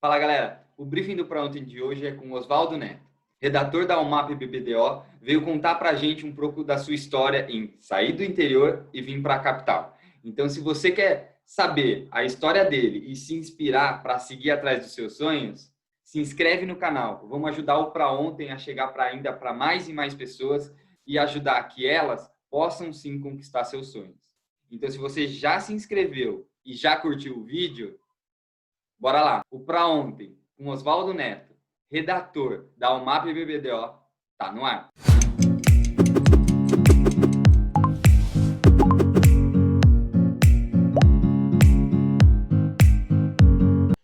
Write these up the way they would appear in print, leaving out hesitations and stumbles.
Fala, galera. O briefing do Pra Ontem de hoje é com Oswaldo Neto, redator da UMAP BBDO, veio contar pra gente um pouco da sua história em sair do interior e vir para a capital. Então, se você quer saber a história dele e se inspirar para seguir atrás dos seus sonhos, se inscreve no canal. Vamos ajudar o Pra Ontem a chegar para mais e mais pessoas e ajudar que elas possam sim conquistar seus sonhos. Então, se você já se inscreveu e já curtiu o vídeo, bora lá. O Pra Ontem, com Oswaldo Neto, redator da UMAP BBDO, tá no ar.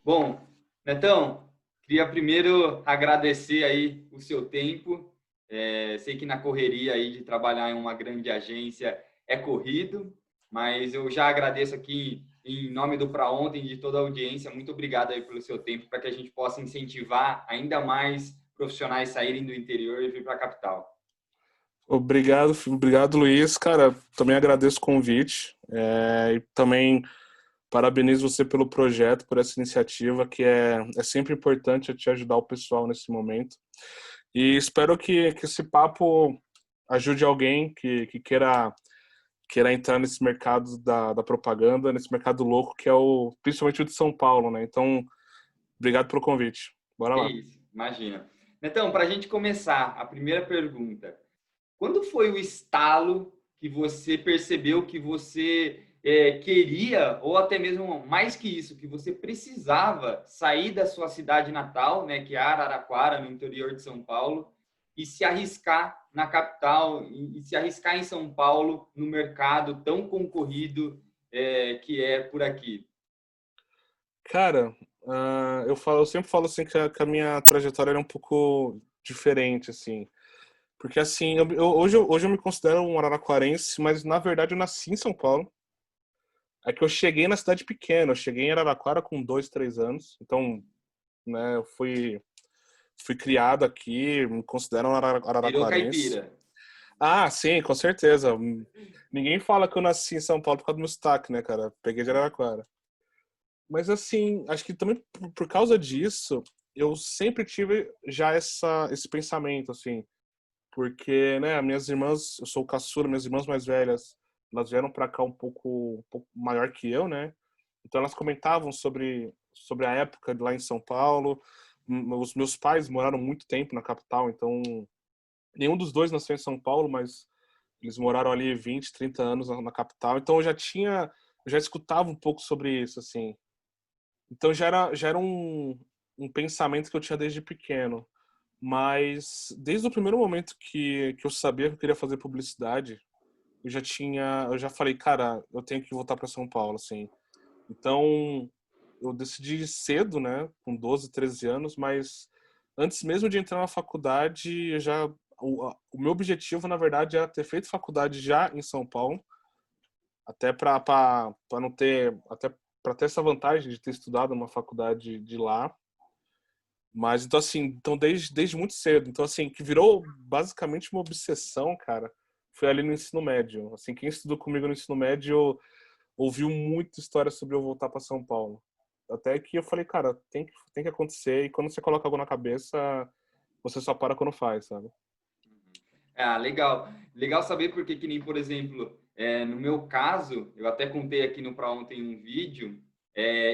Bom, Netão, queria primeiro agradecer aí o seu tempo. Sei que na correria aí de trabalhar em uma grande agência é corrido, mas eu já agradeço aqui em nome do Pra Ontem, de toda a audiência. Muito obrigado aí pelo seu tempo, para que a gente possa incentivar ainda mais profissionais saírem do interior e vir para a capital. Obrigado, Luiz. Cara, também agradeço o convite e também parabenizo você pelo projeto, por essa iniciativa que é sempre importante te ajudar o pessoal nesse momento. E espero que esse papo ajude alguém que queira entrar nesse mercado da propaganda, nesse mercado louco que é principalmente o de São Paulo, né? Então, obrigado pelo convite. Bora Que lá. isso, imagina. Netão, para a gente começar, a primeira pergunta. Quando foi o estalo que você percebeu que você queria, ou até mesmo mais que isso, que você precisava sair da sua cidade natal, né, que é Araraquara, no interior de São Paulo, e se arriscar na capital, e se arriscar em São Paulo, no mercado tão concorrido que é por aqui? Cara, eu sempre falo assim que a minha trajetória era um pouco diferente, assim. Porque assim, hoje eu me considero um araraquarense, mas na verdade eu nasci em São Paulo. É que eu cheguei na cidade pequena, eu cheguei em Araraquara com 2, 3 anos. Então, né, eu fui criado aqui, me considero um Virou araraquarense. caipira. Ah, sim, com certeza. Ninguém fala que eu nasci em São Paulo por causa do meu sotaque, né, cara? Peguei de Araraquara. Mas assim, acho que também por causa disso, eu sempre tive já esse pensamento, assim. Porque, né, minhas irmãs, eu sou o caçula, minhas irmãs mais velhas, elas vieram para cá um pouco maior que eu, né? Então elas comentavam sobre a época de lá em São Paulo. Os meus pais moraram muito tempo na capital, então nenhum dos dois nasceu em São Paulo, mas eles moraram ali 20, 30 anos na capital. Então eu já escutava um pouco sobre isso, assim. Então já era um pensamento que eu tinha desde pequeno. Mas desde o primeiro momento que eu sabia que eu queria fazer publicidade, eu já falei, cara, eu tenho que voltar para São Paulo, assim. Então, eu decidi cedo, né, com 12, 13 anos, mas antes mesmo de entrar na faculdade, o meu objetivo, na verdade, era ter feito faculdade já em São Paulo, até para não ter, até para ter essa vantagem de ter estudado numa faculdade de lá. Mas então assim, então desde muito cedo. Então assim, que virou basicamente uma obsessão, cara, foi ali no ensino médio. Assim, quem estudou comigo no ensino médio ouviu muita história sobre eu voltar para São Paulo. Até que eu falei, cara, tem que acontecer, e quando você coloca algo na cabeça, você só para quando faz, sabe? Ah, legal. Legal saber porque que nem, por exemplo, no meu caso, eu até contei aqui no Pra Ontem um vídeo,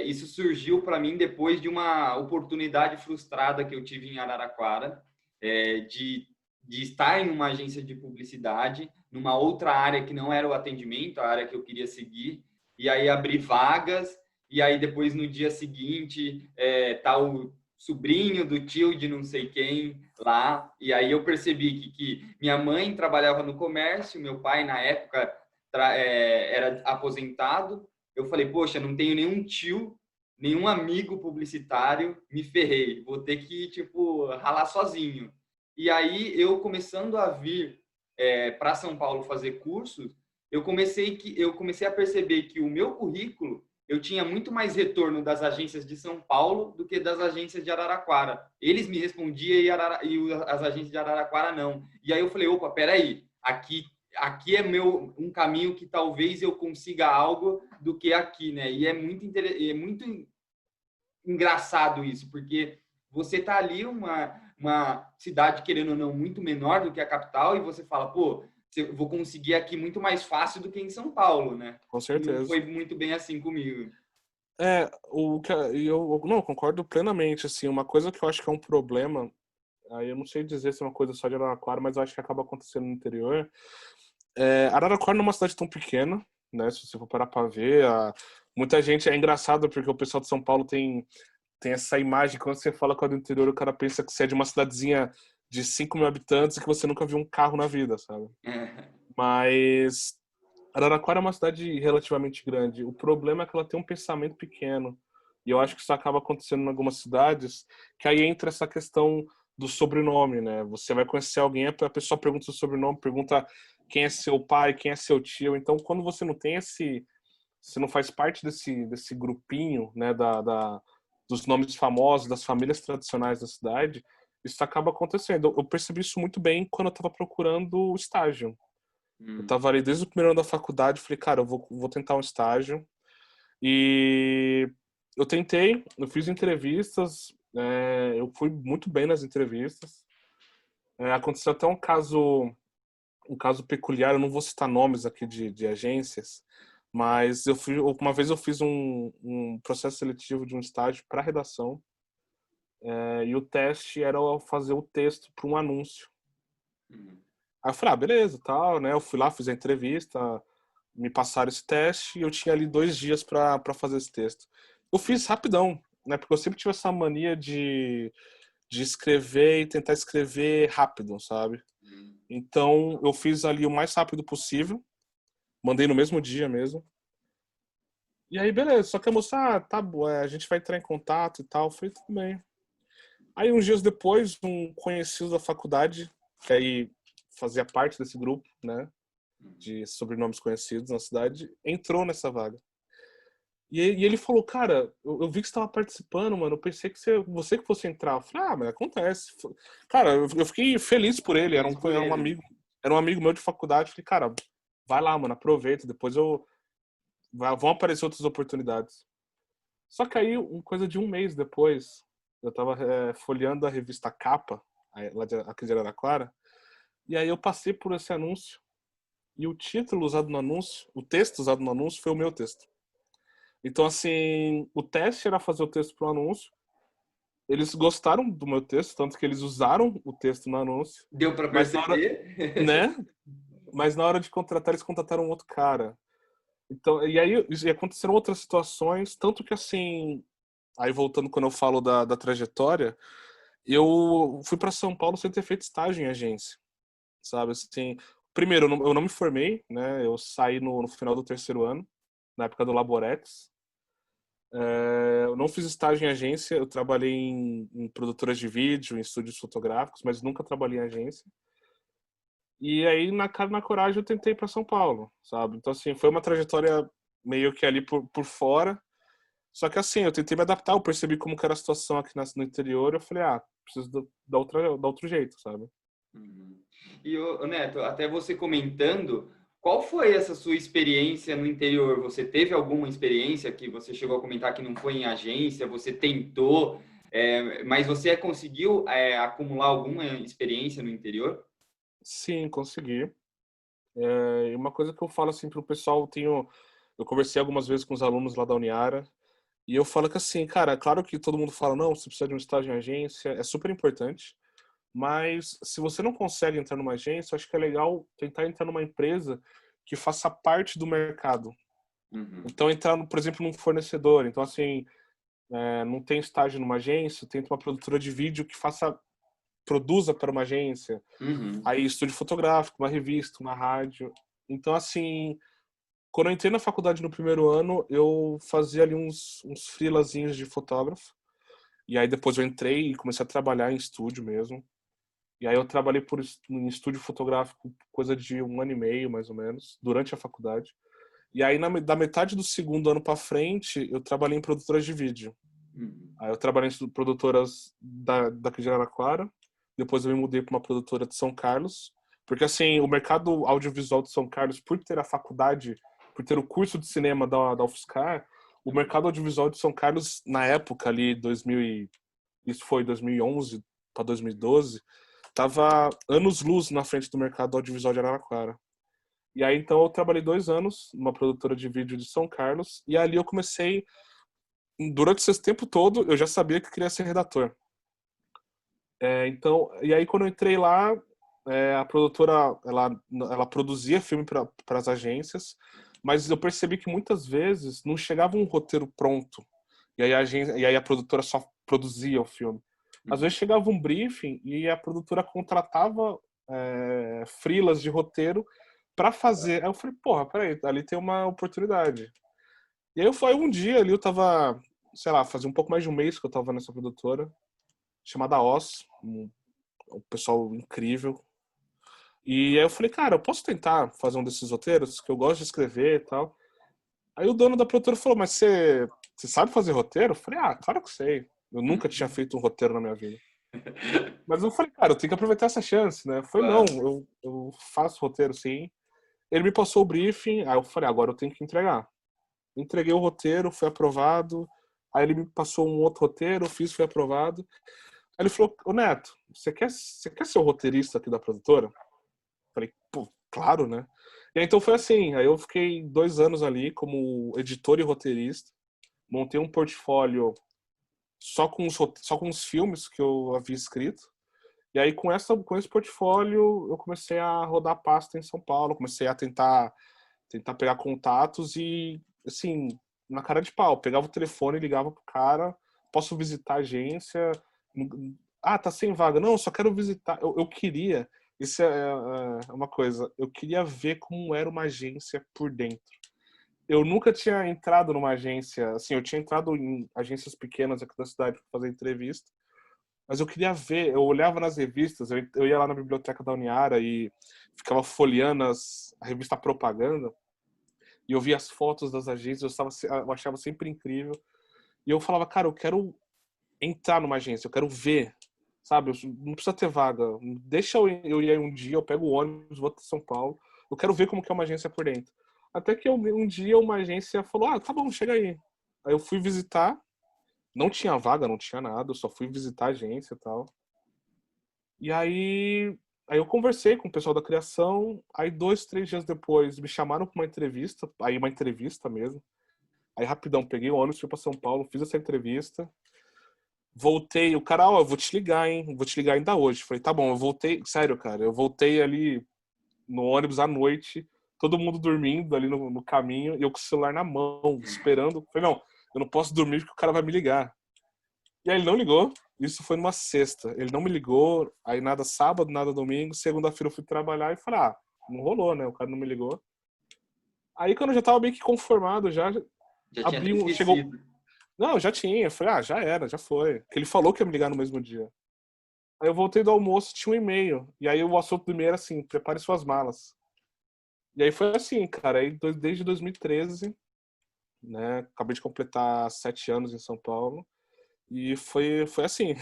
isso surgiu para mim depois de uma oportunidade frustrada que eu tive em Araraquara, de estar em uma agência de publicidade, numa outra área que não era o atendimento, a área que eu queria seguir, e aí abrir vagas, e aí depois no dia seguinte tá o sobrinho do tio de não sei quem lá, e aí eu percebi que minha mãe trabalhava no comércio, meu pai na época era aposentado. Eu falei, poxa, não tenho nenhum tio, nenhum amigo publicitário, me ferrei, vou ter que tipo ralar sozinho. E aí eu começando a vir para São Paulo fazer cursos, eu comecei a perceber que o meu currículo eu tinha muito mais retorno das agências de São Paulo do que das agências de Araraquara. Eles me respondiam e as agências de Araraquara não. E aí eu falei, opa, peraí, aqui é um caminho que talvez eu consiga algo do que aqui, né? E é muito engraçado isso, porque você tá ali uma cidade, querendo ou não, muito menor do que a capital, e você fala, pô, eu vou conseguir aqui muito mais fácil do que em São Paulo, né? Com E não certeza. foi muito bem assim comigo. O que eu não concordo plenamente, assim, uma coisa que eu acho que é um problema, aí eu não sei dizer se é uma coisa só de Araraquara, mas eu acho que acaba acontecendo no interior. Araraquara não é uma cidade tão pequena, né? Se você for parar pra ver, muita gente é engraçado porque o pessoal de São Paulo tem essa imagem, quando você fala com a do interior, o cara pensa que você é de uma cidadezinha de 5 mil habitantes e que você nunca viu um carro na vida, sabe? É. Mas Araraquara é uma cidade relativamente grande. O problema é que ela tem um pensamento pequeno. E eu acho que isso acaba acontecendo em algumas cidades, que aí entra essa questão do sobrenome, né? Você vai conhecer alguém, a pessoa pergunta seu sobrenome, pergunta quem é seu pai, quem é seu tio. Então, quando você não tem você não faz parte desse grupinho, né, dos nomes famosos, das famílias tradicionais da cidade, isso acaba acontecendo. Eu percebi isso muito bem quando eu estava procurando estágio. Eu Hum. tava ali desde o primeiro ano da faculdade, falei, cara, eu vou tentar um estágio. E eu tentei, eu fiz entrevistas, eu fui muito bem nas entrevistas. Aconteceu até um caso peculiar, eu não vou citar nomes aqui de agências, mas uma vez eu fiz um processo seletivo de um estágio para redação, e o teste era eu fazer o texto para um anúncio. Hum. Aí eu falei, beleza, tal, né? Eu fui lá, fiz a entrevista, me passaram esse teste e eu tinha ali 2 dias para fazer esse texto. Eu fiz rapidão, né? Porque eu sempre tive essa mania de escrever e tentar escrever rápido, sabe? Hum. Então eu fiz ali o mais rápido possível, mandei no mesmo dia mesmo. E aí, beleza, só que a moça, tá bom, a gente vai entrar em contato e tal. Eu falei, tudo bem. Aí, uns dias depois, um conhecido da faculdade, que aí fazia parte desse grupo, né? De sobrenomes conhecidos na cidade, entrou nessa vaga. E ele falou, cara, eu vi que você estava participando, mano. Eu pensei que você que fosse entrar. Eu falei, mas acontece. Cara, eu fiquei feliz por ele. Feliz por ele. Era um amigo meu de faculdade. Eu falei, cara, vai lá, mano, aproveita. Depois vão aparecer outras oportunidades. Só que aí, coisa de um mês depois, eu tava folheando a revista Capa, aqui de Araraquara, e aí eu passei por esse anúncio. E o título usado no anúncio, o texto usado no anúncio foi o meu texto. Então, assim, o teste era fazer o texto pro anúncio. Eles gostaram do meu texto, tanto que eles usaram o texto no anúncio. Deu para Mas na hora, perceber? né? Mas na hora de contratar, eles contrataram um outro cara. Então, e aí e aconteceram outras situações, tanto que assim, aí voltando quando eu falo da trajetória, eu fui para São Paulo sem ter feito estágio em agência, sabe? Assim, primeiro, eu não me formei, né? Eu saí no final do terceiro ano, na época do Laborex. Eu não fiz estágio em agência, eu trabalhei em produtoras de vídeo, em estúdios fotográficos, mas nunca trabalhei em agência. E aí, na cara e na coragem, eu tentei para São Paulo, sabe? Então, assim, foi uma trajetória meio que ali por fora. Só que, assim, eu tentei me adaptar, eu percebi como que era a situação aqui no interior, eu falei, preciso dar outro jeito, sabe? Uhum. E, ô, Neto, até você comentando, qual foi essa sua experiência no interior? Você teve alguma experiência que você chegou a comentar que não foi em agência, você tentou, mas você conseguiu, acumular alguma experiência no interior? Sim, consegui. E uma coisa que eu falo, assim, pro pessoal, eu conversei algumas vezes com os alunos lá da Uniara, e eu falo que, assim, cara, é claro que todo mundo fala, não, você precisa de um estágio em agência, é super importante. Mas se você não consegue entrar numa agência, eu acho que é legal tentar entrar numa empresa que faça parte do mercado. Uhum. Então, entrar, por exemplo, num fornecedor. Então, assim, não tem estágio numa agência, tenta uma produtora de vídeo que produza para uma agência. Uhum. Aí, estúdio fotográfico, uma revista, uma rádio. Então, assim, quando eu entrei na faculdade no primeiro ano, eu fazia ali uns freelazinhos de fotógrafo. E aí, depois eu entrei e comecei a trabalhar em estúdio mesmo. E aí eu trabalhei em estúdio fotográfico coisa de 1 ano e meio, mais ou menos, durante a faculdade. E aí da metade do segundo ano para frente, eu trabalhei em produtoras de vídeo. Uhum. Aí eu trabalhei em produtoras daqui de Araraquara, depois eu me mudei para uma produtora de São Carlos, porque assim, o mercado audiovisual de São Carlos, por ter a faculdade, por ter o curso de cinema da UFSCar, o mercado audiovisual de São Carlos, na época ali, isso foi 2011 para 2012, tava anos-luz na frente do mercado audiovisual de Araraquara. E aí, então, eu trabalhei 2 anos numa produtora de vídeo de São Carlos, e ali eu comecei, durante esse tempo todo, eu já sabia que eu queria ser redator. Então, e aí quando eu entrei lá, a produtora, ela produzia filme para as agências, mas eu percebi que muitas vezes não chegava um roteiro pronto, e aí a produtora só produzia o filme. Às vezes chegava um briefing e a produtora contratava freelas de roteiro para fazer. Aí eu falei, porra, peraí, ali tem uma oportunidade. E aí um dia ali eu tava, sei lá, fazia um pouco mais de um mês que eu tava nessa produtora, chamada Oz, um pessoal incrível. E aí eu falei, cara, eu posso tentar fazer um desses roteiros, que eu gosto de escrever e tal. Aí o dono da produtora falou, mas você sabe fazer roteiro? Eu falei, ah, claro que sei. Eu nunca tinha feito um roteiro na minha vida. Mas eu falei, cara, eu tenho que aproveitar essa chance, né? Eu falei, não, Claro. eu faço roteiro sim. Ele me passou o briefing, aí eu falei, agora eu tenho que entregar. Entreguei o roteiro, foi aprovado. Aí ele me passou um outro roteiro, eu fiz, foi aprovado. Aí ele falou, ô Neto, você quer ser o roteirista aqui da produtora? Falei, pô, claro, né? E aí, então foi assim, aí eu fiquei 2 anos ali como editor e roteirista, montei um portfólio só com os filmes que eu havia escrito, e aí com esse portfólio eu comecei a rodar a pasta em São Paulo, comecei a tentar pegar contatos e, assim, na cara de pau, pegava o telefone, ligava pro cara, posso visitar a agência, ah, tá sem vaga, não, só quero visitar, eu queria, isso é uma coisa, eu queria ver como era uma agência por dentro. Eu nunca tinha entrado numa agência, assim, eu tinha entrado em agências pequenas aqui da cidade para fazer entrevista, mas eu queria ver, eu olhava nas revistas, eu ia lá na biblioteca da Uniara e ficava folheando a revista Propaganda, e eu via as fotos das agências, eu achava sempre incrível, e eu falava, cara, eu quero entrar numa agência, eu quero ver, sabe? Não precisa ter vaga, deixa eu ir aí um dia, eu pego o ônibus, vou para São Paulo, eu quero ver como que é uma agência por dentro. Até que um dia uma agência falou, ah, tá bom, chega aí. Aí eu fui visitar, não tinha vaga, não tinha nada, eu só fui visitar a agência e tal. E aí eu conversei com o pessoal da criação, aí 2, 3 dias depois me chamaram para uma entrevista, aí uma entrevista mesmo. Aí rapidão, peguei o ônibus, fui para São Paulo, fiz essa entrevista. Voltei, o cara, ó, eu vou te ligar, hein? Vou te ligar ainda hoje. Falei, tá bom, eu voltei, sério, cara, eu voltei ali no ônibus à noite, todo mundo dormindo ali no caminho, e eu com o celular na mão, esperando. Falei, não, eu não posso dormir porque o cara vai me ligar. E aí ele não ligou, isso foi numa sexta. Ele não me ligou, aí nada sábado, nada domingo, segunda-feira eu fui trabalhar e falei, ah, não rolou, né? O cara não me ligou. Aí quando eu já tava meio que conformado, já Já tinha até abri um, chegou. esquecido. Não, já tinha. Eu falei, ah, já era, já foi. Porque ele falou que ia me ligar no mesmo dia. Aí eu voltei do almoço, tinha um e-mail. E aí o assunto do e-mail era assim, prepare suas malas. E aí foi assim, cara, aí desde 2013, né? Acabei de completar 7 anos em São Paulo. E foi assim.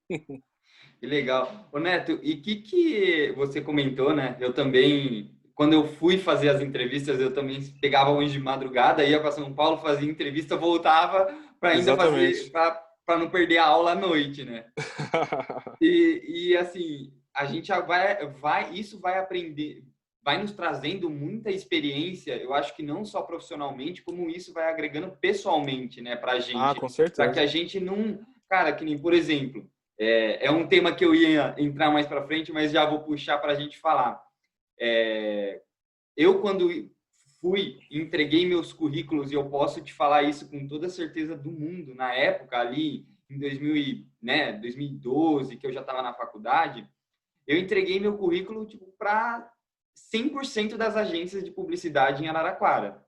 Que legal. Ô Neto, e que você comentou, né? Eu também, quando eu fui fazer as entrevistas, eu também pegava ônibus de madrugada, ia para São Paulo, fazia entrevista, voltava para ainda fazer, Exatamente. para não perder a aula à noite, né? E assim, a gente já isso vai aprender, vai nos trazendo muita experiência, eu acho que não só profissionalmente, como isso vai agregando pessoalmente, né, pra Ah, gente, com para que a certeza. gente não, cara, que nem, por exemplo, é um tema que eu ia entrar mais para frente, mas já vou puxar para a gente falar. Eu, quando entreguei meus currículos, e eu posso te falar isso com toda a certeza do mundo, na época, ali em 2012, que eu já estava na faculdade, eu entreguei meu currículo tipo, para 100% das agências de publicidade em Araraquara.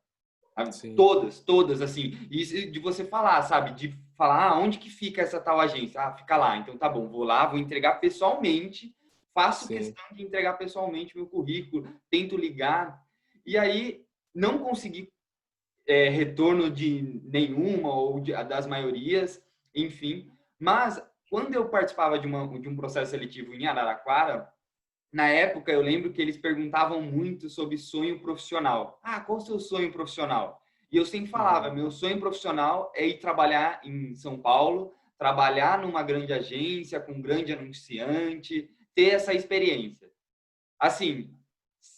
Sim, Todas, assim. Isso de você falar, sabe? De falar, onde que fica essa tal agência? Ah, fica lá. Então tá bom, vou lá, vou entregar pessoalmente, faço sim, questão de entregar pessoalmente meu currículo, tento ligar. E aí, não consegui retorno de nenhuma ou das maiorias, enfim. Mas, quando eu participava de um processo seletivo em Araraquara, na época, eu lembro que eles perguntavam muito sobre sonho profissional. Ah, qual o seu sonho profissional? E eu sempre falava, meu sonho profissional é ir trabalhar em São Paulo, trabalhar numa grande agência, com um grande anunciante, ter essa experiência. Assim,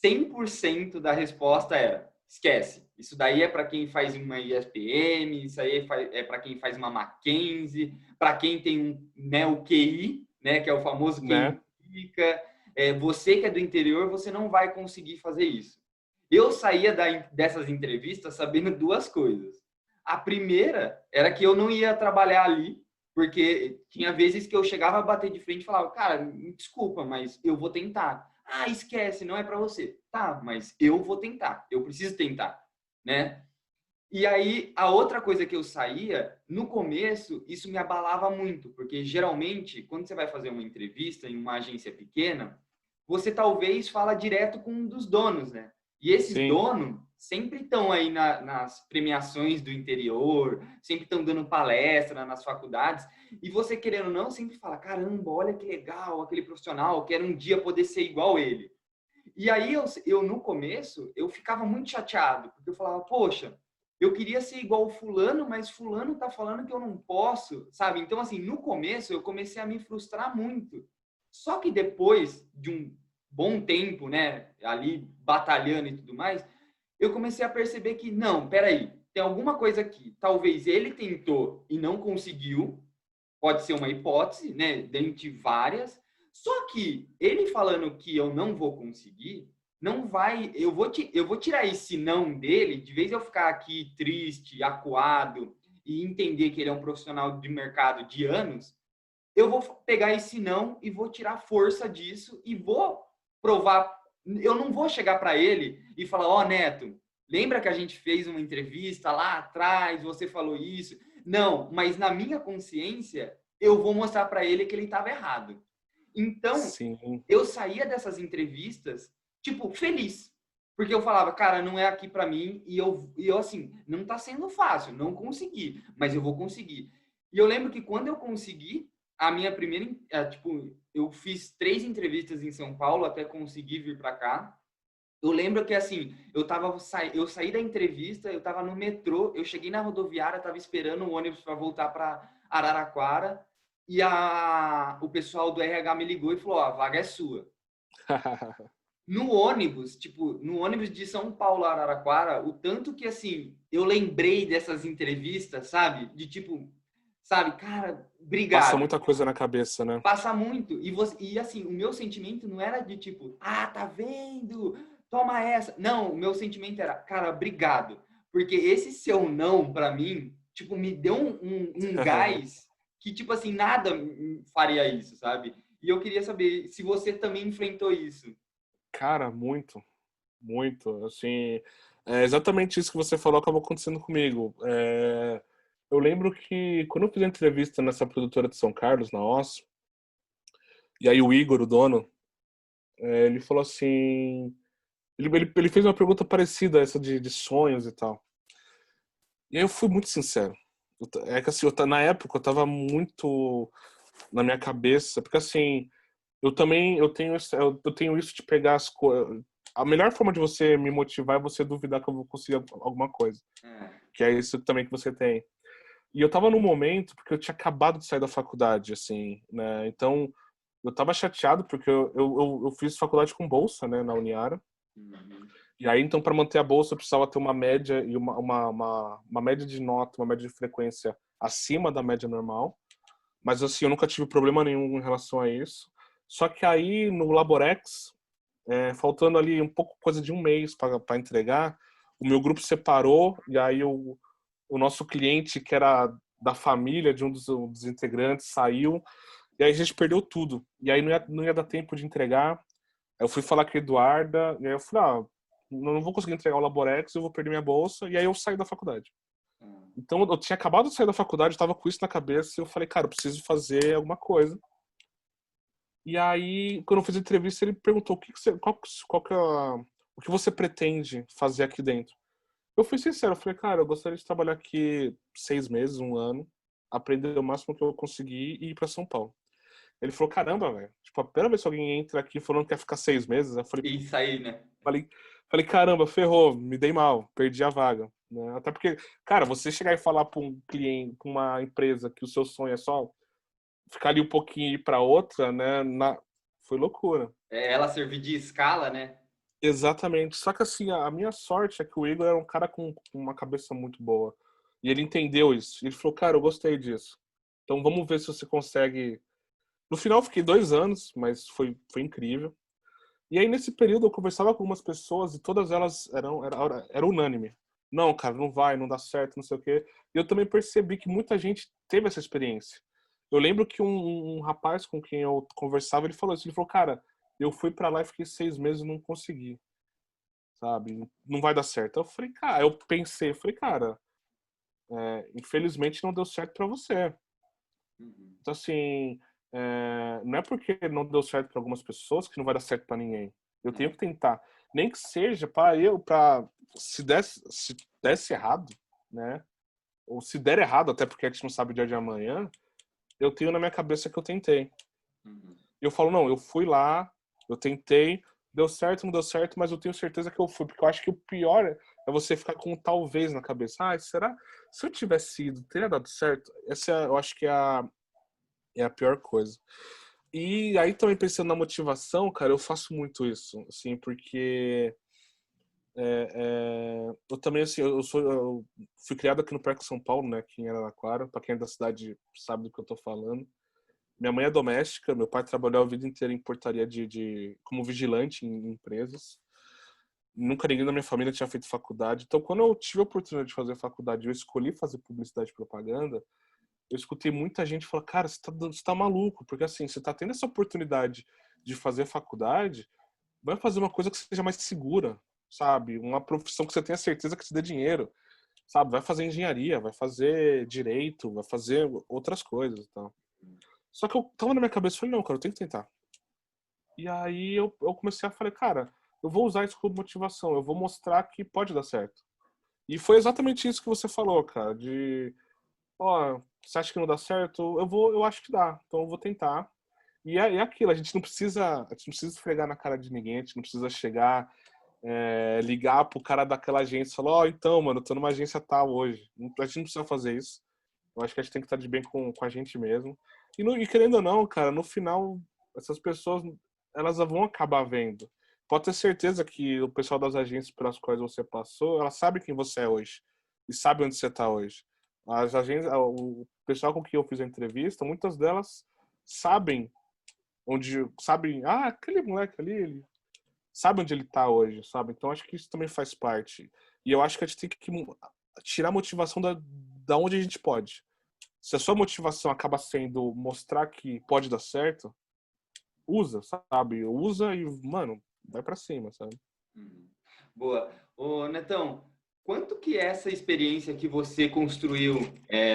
100% da resposta era, esquece. Isso daí é para quem faz uma ESPM, isso aí é para quem faz uma Mackenzie, para quem tem né, o QI, né, que é o famoso Né? QI indica. Você que é do interior, você não vai conseguir fazer isso. Eu saía dessas entrevistas sabendo duas coisas. A primeira era que eu não ia trabalhar ali, porque tinha vezes que eu chegava a bater de frente e falava, cara, me desculpa, mas eu vou tentar. Ah, esquece, não é para você. Tá, mas eu vou tentar, eu preciso tentar, né? E aí, a outra coisa que eu saía, no começo, isso me abalava muito, porque geralmente, quando você vai fazer uma entrevista em uma agência pequena, você talvez fala direto com um dos donos, né? E esses Sim. donos sempre estão aí nas premiações do interior, sempre estão dando palestra nas faculdades, e você, querendo ou não, sempre fala, caramba, olha que legal, aquele profissional, quero um dia poder ser igual ele. E aí, eu no começo, eu ficava muito chateado, porque eu falava, poxa, eu queria ser igual o fulano, mas fulano tá falando que eu não posso, sabe? Então, assim, no começo, eu comecei a me frustrar muito. Só que depois de um bom tempo, né, ali batalhando e tudo mais, eu comecei a perceber que, não, peraí, tem alguma coisa aqui. Talvez ele tentou e não conseguiu, pode ser uma hipótese, né, dentre várias. Só que ele falando que eu não vou conseguir, não vai, eu vou tirar esse não dele, de vez eu ficar aqui triste, acuado e entender que ele é um profissional de mercado de anos, eu vou pegar esse não e vou tirar força disso e vou provar. Eu não vou chegar para ele e falar, ó, Neto, lembra que a gente fez uma entrevista lá atrás, você falou isso? Não, mas na minha consciência, eu vou mostrar para ele que ele estava errado. Então, Sim. eu saía dessas entrevistas, tipo, feliz. Porque eu falava, cara, não é aqui para mim. E eu, assim, não tá sendo fácil, não consegui, mas eu vou conseguir. E eu lembro que quando eu consegui, a minha primeira, tipo, eu fiz 3 entrevistas em São Paulo até conseguir vir para cá. Eu lembro que, assim, eu saí da entrevista, eu estava no metrô, eu cheguei na rodoviária, estava esperando o ônibus para voltar para Araraquara, e o pessoal do RH me ligou e falou, ó, a vaga é sua. No ônibus, tipo, no ônibus de São Paulo a Araraquara, o tanto que, assim, eu lembrei dessas entrevistas, sabe? De tipo, sabe, cara, Passa obrigado. muita coisa na cabeça, né? Passa muito. E assim, o meu sentimento não era de tipo, ah, tá vendo? Toma essa. Não, o meu sentimento era, cara, obrigado. Porque esse seu não, pra mim, tipo, me deu um gás que, tipo assim, nada faria isso, sabe? E eu queria saber se você também enfrentou isso. Cara, muito, muito. Assim, é exatamente isso que você falou acabou acontecendo comigo. Eu lembro que quando eu fiz a entrevista nessa produtora de São Carlos, na Osso, e aí o Igor, o dono, ele falou assim. Ele fez uma pergunta parecida a essa de sonhos e tal. E aí eu fui muito sincero. É que assim, na época eu tava muito na minha cabeça, porque assim, eu também eu tenho isso de pegar as coisas. A melhor forma de você me motivar é você duvidar que eu vou conseguir alguma coisa. É. Que é isso também que você tem. E eu tava num momento, porque eu tinha acabado de sair da faculdade, assim, né? Então, eu tava chateado porque eu fiz faculdade com bolsa, né, na Uniara. Uhum. E aí, então, para manter a bolsa, eu precisava ter uma média e uma média de nota, uma média de frequência acima da média normal. Mas, assim, eu nunca tive problema nenhum em relação a isso. Só que aí, no Laborex, faltando ali um pouco, coisa de um mês para entregar, o meu grupo separou e aí o nosso cliente, que era da família de um dos integrantes, saiu. E aí a gente perdeu tudo. E aí não ia dar tempo de entregar. Eu fui falar com a Eduarda, e aí eu falei, não vou conseguir entregar o Laborex, eu vou perder minha bolsa, e aí eu saí da faculdade. Então eu tinha acabado de sair da faculdade, eu tava com isso na cabeça, e eu falei, cara, eu preciso fazer alguma coisa. E aí, quando eu fiz a entrevista, ele perguntou qual que é o que você pretende fazer aqui dentro. Eu fui sincero, eu falei, cara, eu gostaria de trabalhar aqui 6 meses, um ano, aprender o máximo que eu conseguir e ir pra São Paulo. Ele falou, caramba, velho, tipo, a primeira vez que alguém entra aqui falando que quer ficar 6 meses, eu falei, E sair, né? Falei, falei, caramba, ferrou, me dei mal, perdi a vaga. né? Até porque, cara, você chegar e falar para um cliente, para uma empresa que o seu sonho é só ficar ali um pouquinho e ir para outra, né? Foi loucura. É, ela servir de escala, né? Exatamente. Só que assim, a minha sorte é que o Igor era um cara com uma cabeça muito boa. E ele entendeu isso. Ele falou, cara, eu gostei disso. Então vamos ver se você consegue. No final eu fiquei 2 anos, mas foi incrível. E aí nesse período eu conversava com algumas pessoas e todas elas era unânime. Não, cara, não vai, não dá certo, não sei o quê. E eu também percebi que muita gente teve essa experiência. Eu lembro que um rapaz com quem eu conversava, ele falou isso. Ele falou, cara, eu fui pra lá e fiquei 6 meses e não consegui, sabe? Não vai dar certo. Eu falei, cara, eu pensei, eu falei, cara, infelizmente não deu certo pra você. Uhum. Então, assim, não é porque não deu certo para algumas pessoas que não vai dar certo para ninguém. Eu tenho É. que tentar. Nem que seja se desse errado, né? Ou se der errado, até porque a gente não sabe o dia de amanhã, eu tenho na minha cabeça que eu tentei. Uhum. Eu falo, não, eu fui lá, eu tentei, deu certo, não deu certo, mas eu tenho certeza que eu fui, porque eu acho que o pior é você ficar com um talvez na cabeça. Ah, será? Se eu tivesse ido, teria dado certo? Essa eu acho que é a pior coisa. E aí também pensando na motivação, cara, eu faço muito isso, assim, porque eu também, assim, eu fui criado aqui no Parque São Paulo, né, aqui em Araraquara, pra quem é da cidade sabe do que eu tô falando. Minha mãe é doméstica, meu pai trabalhou a vida inteira em portaria como vigilante em empresas. Nunca ninguém da minha família tinha feito faculdade. Então, quando eu tive a oportunidade de fazer faculdade, eu escolhi fazer publicidade e propaganda, eu escutei muita gente falar, cara, você tá maluco, porque assim, você tá tendo essa oportunidade de fazer faculdade, vai fazer uma coisa que seja mais segura, sabe? Uma profissão que você tenha certeza que te dê dinheiro, sabe? Vai fazer engenharia, vai fazer direito, vai fazer outras coisas e tal. Só que eu tava na minha cabeça e falei, não, cara, eu tenho que tentar. E aí eu comecei a falar, cara, eu vou usar isso como motivação, eu vou mostrar que pode dar certo. E foi exatamente isso que você falou, cara, ó, você acha que não dá certo? Eu acho que dá, então eu vou tentar. E é aquilo, a gente não precisa esfregar na cara de ninguém, a gente não precisa chegar, ligar pro cara daquela agência e falar, ó, então, mano, eu tô numa agência tal hoje. A gente não precisa fazer isso. Eu acho que a gente tem que estar de bem com a gente mesmo. E querendo ou não, cara, no final, essas pessoas, elas vão acabar vendo. Pode ter certeza que o pessoal das agências pelas quais você passou, ela sabe quem você é hoje. E sabe onde você tá hoje. As agências, o pessoal com quem eu fiz a entrevista, muitas delas sabem aquele moleque ali, ele sabe onde ele tá hoje, sabe? Então acho que isso também faz parte. E eu acho que a gente tem que tirar a motivação da onde a gente pode. Se a sua motivação acaba sendo mostrar que pode dar certo, usa, sabe? Usa e, mano, vai pra cima, sabe? Uhum. Boa. Ô, Netão, quanto que essa experiência que você construiu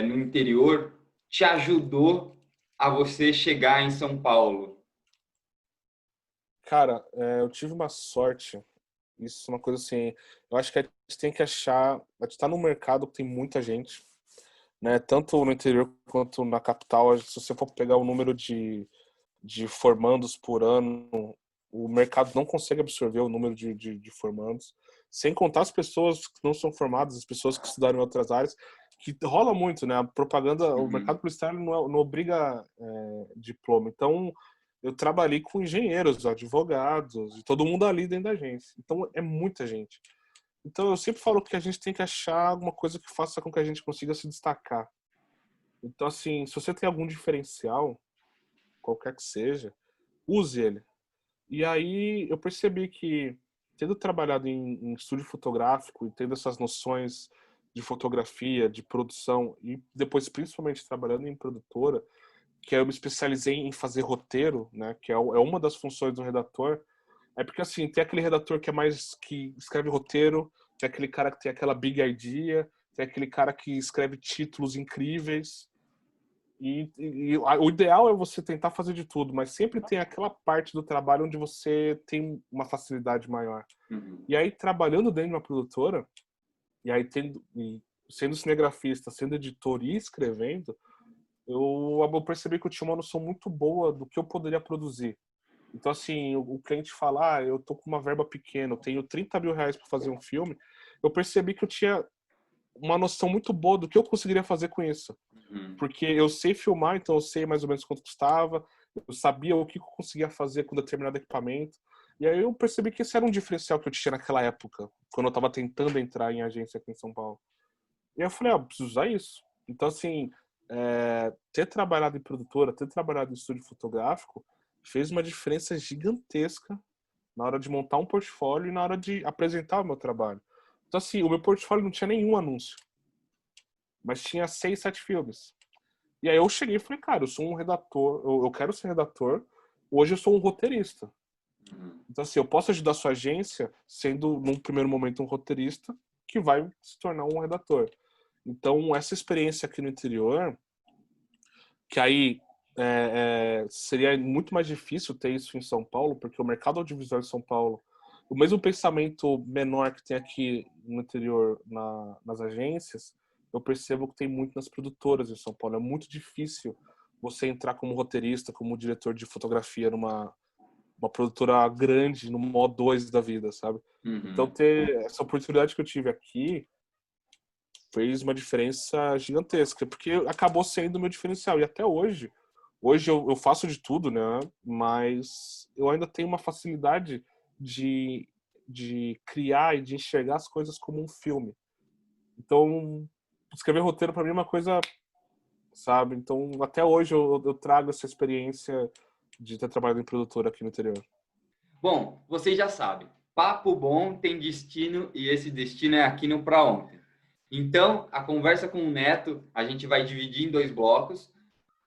no interior te ajudou a você chegar em São Paulo? Cara, eu tive uma sorte. Isso é uma coisa assim. Eu acho que a gente tem que achar. A gente tá num mercado que tem muita gente, né? Tanto no interior quanto na capital. Se você for pegar o número de formandos por ano, o mercado não consegue absorver o número de formandos. Sem contar as pessoas que não são formadas, as pessoas que estudaram em outras áreas, que rola muito, né? A propaganda, o mercado Uhum. publicitário não obriga diploma. Então, eu trabalhei com engenheiros, advogados, e todo mundo ali dentro da agência. Então, é muita gente. Então, eu sempre falo que a gente tem que achar alguma coisa que faça com que a gente consiga se destacar. Então, assim, se você tem algum diferencial, qualquer que seja, use ele. E aí eu percebi que, tendo trabalhado em estúdio fotográfico e tendo essas noções de fotografia, de produção, e depois principalmente trabalhando em produtora, que eu me especializei em fazer roteiro, né, que é uma das funções do redator, é porque assim, tem aquele redator que é mais que escreve roteiro, tem aquele cara que tem aquela big idea, tem aquele cara que escreve títulos incríveis, o ideal é você tentar fazer de tudo, mas sempre tem aquela parte do trabalho onde você tem uma facilidade maior. Uhum. E aí, trabalhando dentro de uma produtora, sendo cinegrafista, sendo editor e escrevendo, eu percebi que eu tinha uma noção muito boa do que eu poderia produzir. Então, assim, o cliente fala, eu tô com uma verba pequena, eu tenho 30 mil reais para fazer um filme, eu percebi que eu tinha uma noção muito boa do que eu conseguiria fazer com isso. Uhum. Porque eu sei filmar, então eu sei mais ou menos quanto custava, eu sabia o que eu conseguia fazer com determinado equipamento. E aí eu percebi que esse era um diferencial que eu tinha naquela época, quando eu tava tentando entrar em agência aqui em São Paulo. E aí eu falei, preciso usar isso. Então, assim, ter trabalhado em produtora, ter trabalhado em estúdio fotográfico, fez uma diferença gigantesca na hora de montar um portfólio e na hora de apresentar o meu trabalho. Então, assim, o meu portfólio não tinha nenhum anúncio, mas tinha 6, 7 filmes. E aí eu cheguei e falei, cara, eu sou um redator, eu quero ser redator, hoje eu sou um roteirista. Uhum. Então, assim, eu posso ajudar a sua agência sendo, num primeiro momento, um roteirista que vai se tornar um redator. Então, essa experiência aqui no interior, que aí seria muito mais difícil ter isso em São Paulo, porque o mercado audiovisual em São Paulo, o mesmo pensamento menor que tem aqui no interior nas agências, eu percebo que tem muito nas produtoras em São Paulo. É muito difícil você entrar como roteirista, como diretor de fotografia numa uma produtora grande, no modo 2 da vida, sabe? Então, Uhum. ter essa oportunidade que eu tive aqui fez uma diferença gigantesca, porque acabou sendo o meu diferencial. E até hoje eu faço de tudo, né? Mas eu ainda tenho uma facilidade de, de criar e de enxergar as coisas como um filme. Então, escrever roteiro para mim é uma coisa, sabe? Então, até hoje eu trago essa experiência de ter trabalhado em produtora aqui no interior. Bom, vocês já sabem, papo bom tem destino e esse destino é aqui no Pra Ontem. Então, a conversa com o Neto a gente vai dividir em 2 blocos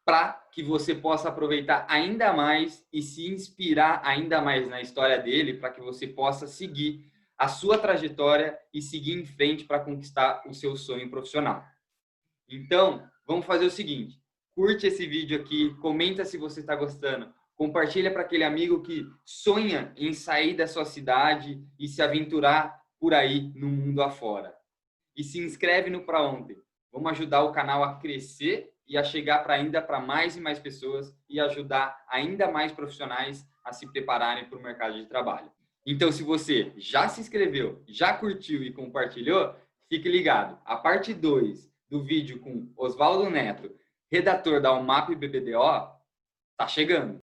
para que você possa aproveitar ainda mais e se inspirar ainda mais na história dele, para que você possa seguir a sua trajetória e seguir em frente para conquistar o seu sonho profissional. Então, vamos fazer o seguinte: curte esse vídeo aqui, comenta se você está gostando, compartilha para aquele amigo que sonha em sair da sua cidade e se aventurar por aí no mundo afora. E se inscreve no Pra Ontem. Vamos ajudar o canal a crescer e a chegar para mais e mais pessoas e ajudar ainda mais profissionais a se prepararem para o mercado de trabalho. Então, se você já se inscreveu, já curtiu e compartilhou, fique ligado. A parte 2 do vídeo com Oswaldo Neto, redator da UMAP BBDO, tá chegando.